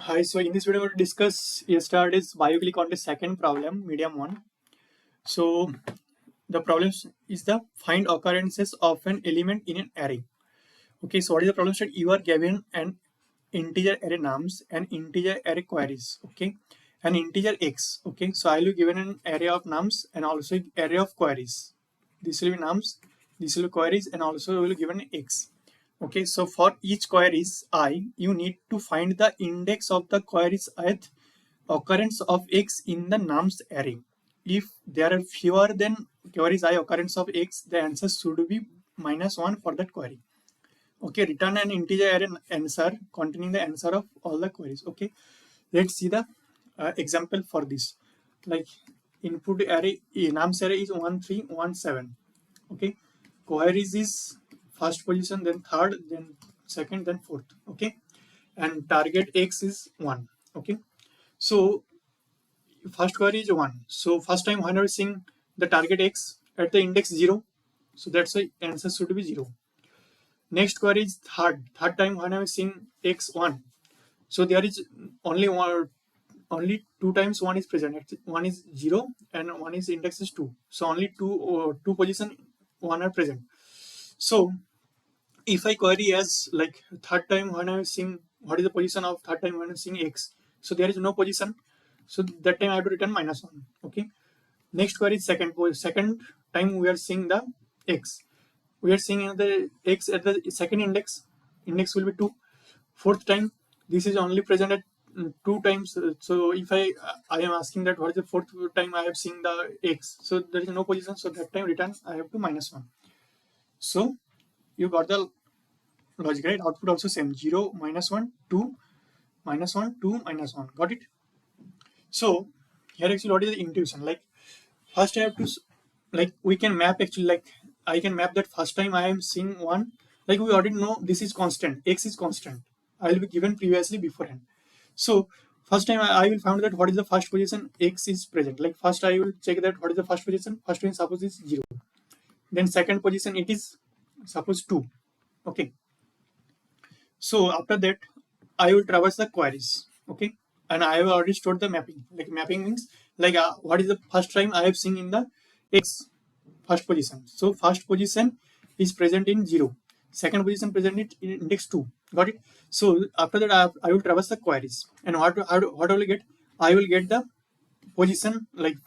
Hi, so in this video, we're going to discuss yesterday's bioclick on the second problem, medium one. So the problem is the find occurrences of an element in an array. Okay, so what is the problem? That you are given an integer array nums and integer array queries. Okay, an integer x. Okay, so I will be given an array of nums and also array of queries. This will be nums, this will be queries, and also will be given x. Okay, so for each queries I, you need to find the index of the queries ith occurrence of x in the nums array. If there are fewer than queries I occurrence of x, the answer should be -1 for that query. Okay, return an integer array answer containing the answer of all the queries. Okay, let's see the example for this. Like input array, nums array is 1 3 1 7. Okay, queries is first position, then third, then second, then fourth. Okay, and target x is 1. Okay, so first query is 1. So first time when I was seeing the target x at the index 0, so that's why answer should be 0. Next query is third time when I was seeing x 1, so there is only one, only two times one is present. One is 0 and one is index is 2, so only two position one are present. So if I query as like third time when I'm seeing what is the position of third time when I'm seeing x, so there is no position, so that time I have to return -1. Okay, next query is second time we are seeing the x, we are seeing the x at the second index will be 2. Fourth time this is only present at two times, so if I am asking that what is the fourth time I have seen the x, so there is no position, so that time return I have to -1. So you got the logic, right? Output also same, 0 -1 2 -1 2 -1. Got it? So here actually what is the intuition? Like first I have to like we can map actually, like I can map that first time I am seeing 1, like we already know this is constant, x is constant, I will be given previously beforehand. So first time I will find that what is the first position x is present. Like first I will check that what is the first position. First one suppose is 0, then second position it is suppose 2. Okay, so after that I will traverse the queries. Okay, and I have already stored the mapping. Like mapping means like what is the first time I have seen in the x first position. So first position is present in 0, second position present in index 2. Got it? So after that I will traverse the queries, and what I will get? I will get the position. Like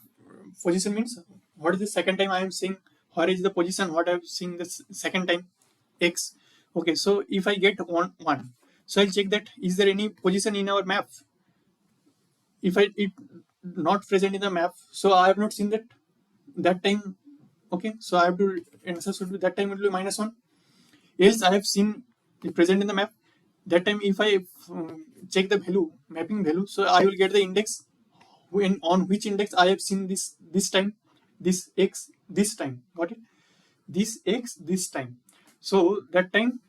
position means what is the second time I am seeing, where is the position what I have seen the second time x. Okay, so if I get 1, so I'll check that is there any position in our map. If it not present in the map, so I have not seen that time. Okay, so I have to answer should be that time it will be -1. Else I have seen it present in the map. That time if I check the value, mapping value, so I will get the index when on which index I have seen this time, this x this time. Got it? This x this time. So that time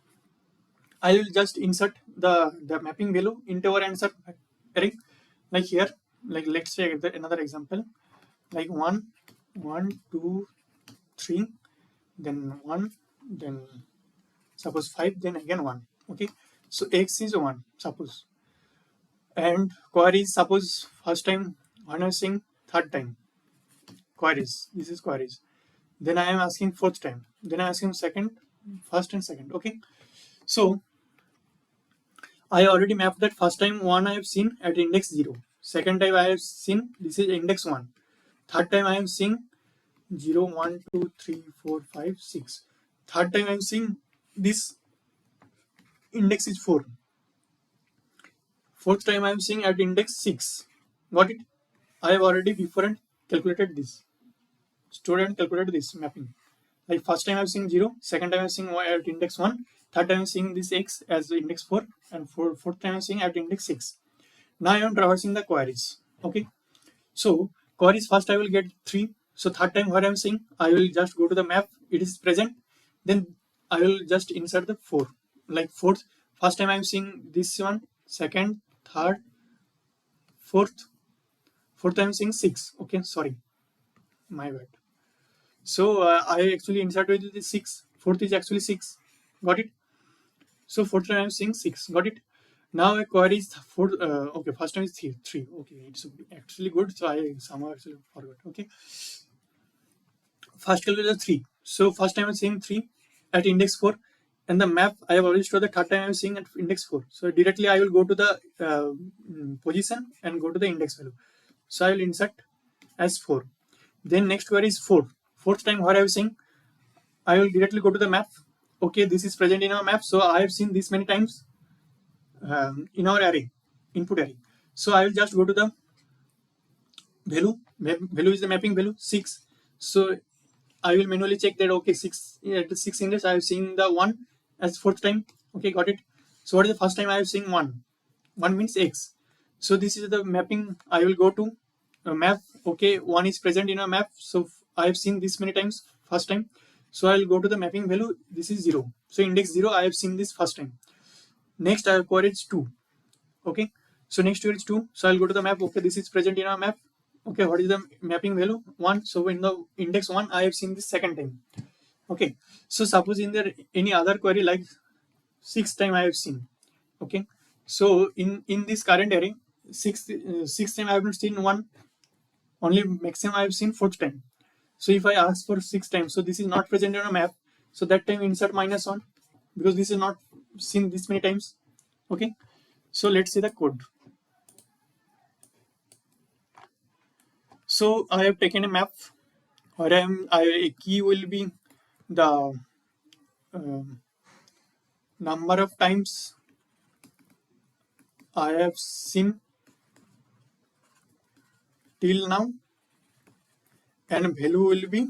I will just insert the mapping value into our answer array. Like here, like let's take another example, like 1 1 2 3, then 1, then suppose 5, then again 1. Okay, so x is 1 suppose, and queries suppose first time when I saying third time queries, this is queries, then I am asking fourth time, then I am asking second, first and second. Okay, so I already mapped that first time 1 I have seen at index 0, second time I have seen this is index 1, third time I am seeing 0 1 2 3 4 5 6, third time I am seeing this index is 4, fourth time I am seeing at index 6. Got it? I have already beforehand calculated this, stored and calculated this mapping. Like first time I am seeing 0, second time I am seeing at index 1, third time I am seeing this x as the index 4, and fourth time I am seeing at index 6. Now I am traversing the queries. Okay, so queries first I will get 3. So third time what I am seeing, I will just go to the map, it is present, then I will just insert the 4. Like fourth, first time I am seeing this one, second, third, fourth time I am seeing 6. Okay, sorry, my bad. So I actually inserted the 6. Fourth is actually 6. Got it? So fourth time I am seeing 6. Got it? Now a query is for okay, first time is three. Okay, it's actually good. So I somehow actually forgot. Okay, first calculate the 3. So first time I'm seeing 3 at index 4, and the map I have already stored the third time I'm seeing at index 4. So directly I will go to the position and go to the index value. So I will insert as 4. Then next query is 4. Fourth time what I was saying, I will directly go to the map. Okay, this is present in our map. So I have seen this many times in our array, input array. So I will just go to the value. Value is the mapping value 6. So I will manually check that okay, 6 at the 6 index I have seen the 1 as fourth time. Okay, got it. So what is the first time I have seen 1? 1 means x. So this is the mapping I will go to a map. Okay, 1 is present in a map. So I have seen this many times first time. So I will go to the mapping value. This is 0. So index 0 I have seen this first time. Next I have queried 2. Okay, so next here is 2. So I'll go to the map. Okay, this is present in our map. Okay, what is the mapping value? 1. So in the index 1 I have seen this second time. Okay, so suppose in there any other query like 6th time I have seen. Okay, so in this current array, sixth time I have not seen 1, only maximum I have seen 4th time. So if I ask for 6th time, so this is not present in a map, so that time insert -1 because this is not seen this many times. Okay, so let's see the code. So I have taken a map, or a key will be the number of times I have seen till now, and value will be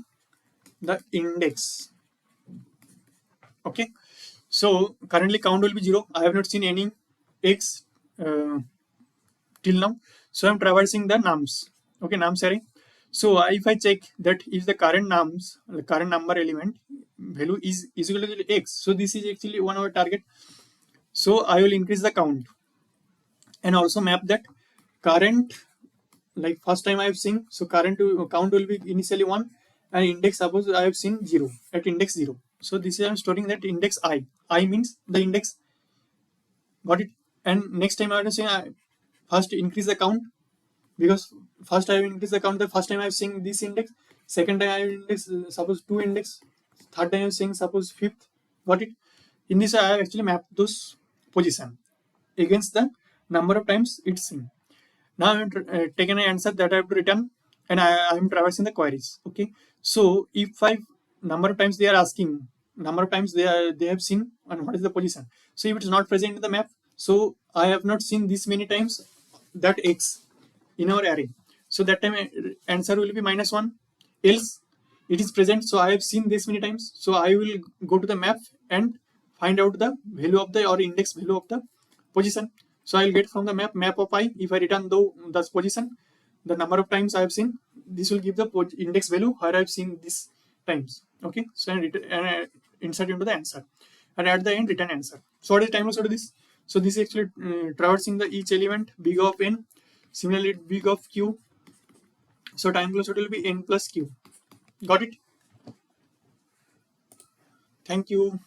the index. Okay, so currently count will be 0. I have not seen any x till now, so I'm traversing the nums. Okay, nums array. So if I check that if the current nums, the current number element value is equal to x, so this is actually one of our target. So I will increase the count and also map that current, like first time I have seen, so current count will be initially 1, and index suppose I have seen 0 at index 0. So this is I'm storing that index I means the index. Got it. And next time I want to say first increase the count, because first I have increased the count the first time I have seen this index, second time I have index suppose 2 index, third time I am saying suppose 5th. Got it. In this I have actually mapped those position against the number of times it's seen. Now I have taken an answer that I have to return, and I am traversing the queries. Okay, so if number of times they are asking, number of times they have seen, and what is the position. So if it is not present in the map, so I have not seen this many times that x in our array. So that time answer will be -1. Else it is present, so I have seen this many times. So I will go to the map and find out the value of the or index value of the position. So I'll get from the map of I. If I return the position, the number of times I have seen, this will give the index value where I've seen this times. Okay, so I insert into the answer, and at the end return answer. So what is time of this? So this is actually traversing the each element big of n, similarly big of q. So time velocity will be n plus q. Got it? Thank you.